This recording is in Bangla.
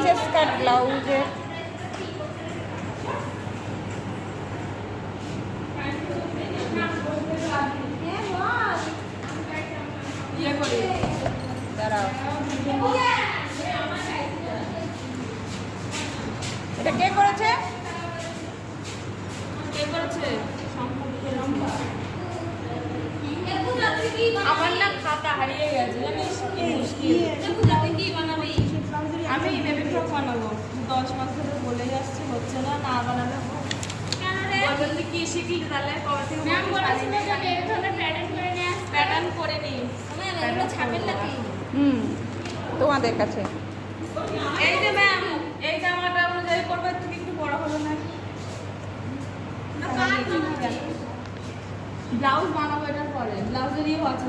প্রিন্সেস কাট ব্লাউজের দাঁড়াও, এটা কে করেছে? আমার না খাতা হারিয়ে গেছে জানিস কি মুশকিল। আমি বেবি ফ্রক বানাবো 10 মাস ধরে বলে যাচ্ছি, হচ্ছে না, না বানালে বলতে কি শিখলি তাহলে কবে থেকে ম্যাম বলেছিল যে আমি এই ধরনের প্যাটার্ন করে নিয়ে আসতে, প্যাটার্ন করে নি এগুলো ছাপেন নাকি? তোমাদের কাছে এই যে ম্যাম এই জামাটা অনুযায়ী করবে, তুমি একটু বড় হলো না ব্লাউজ বানাবো, এটার পরে ব্লাউজেরই আছে।